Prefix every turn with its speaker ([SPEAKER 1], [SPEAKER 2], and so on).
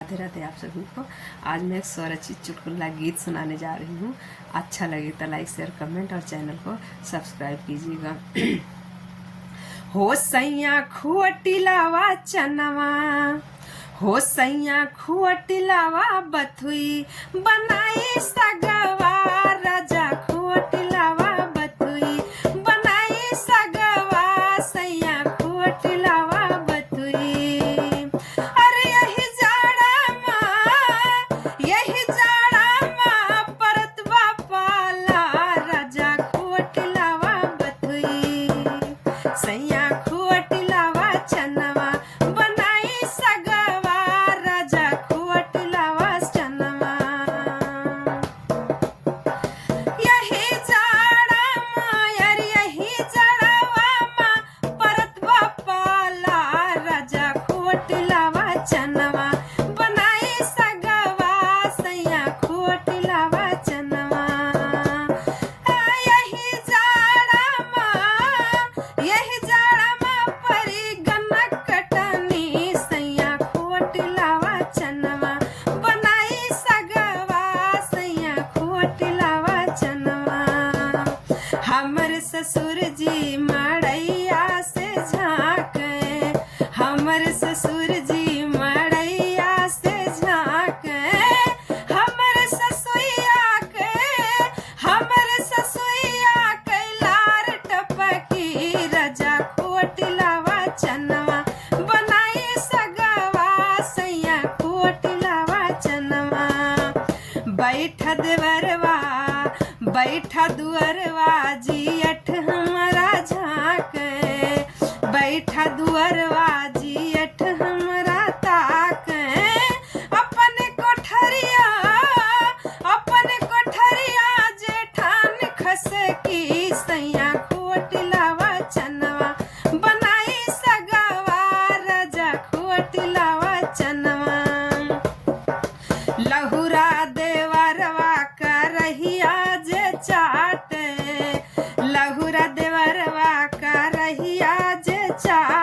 [SPEAKER 1] राधे राधे आप सभी को। आज मैं एक स्वरचित चुटकुला गीत सुनाने जा रही हूँ। अच्छा लगे तो लाइक शेयर कमेंट और चैनल को सब्सक्राइब कीजिएगा। हो सैया खुअटिलावा चनवा, हो सैया खुअटिलावा बथुई, बनाई सगवा राजा खुअटिलावा बथुई, बनाई सगवा सैया खुअटिलावा बथुई। अरे यही जाड़ा मा परत बापाला राजा खुअटिलावा बथुई, सैया खुअटिलावा चनवा, बनाई सगवा राजा खुअटिलावा चनवा। यही जाड़ा मा यार यही जाड़वा मा परत बापाला राजा खुअटिलावा चनवा, बनाई सगवा सैया खुअटिलावा चनवा। यही जाड़ा मा परी गन्ना कटनी सैया खुअटिलावा चनवा, बनाई सगवा सैया खुअटिलावा चनवा। हमर ससुर जी मड़ैया से झाँके, हमर ससुर जी मड़ैया से झाँके, हमर ससुइया के लार टपकी राजा खुअटिलावा चनवा, बनाई सगवा सैया खुअटिलावा चनवा। बैठा दुअरवा जियठ हमरा झाँके, बैठा दुअरवा जियठ हमरा ताके, अपन कोठरिया जेठान खसे की सैया खुअटिलावा चनवा, बनाई सगवा राजा खुअटिलावा चनवा। लहुरा देवरवा करहिया जे चाटे, लहुरा देवरवा करहिया जे चाटे,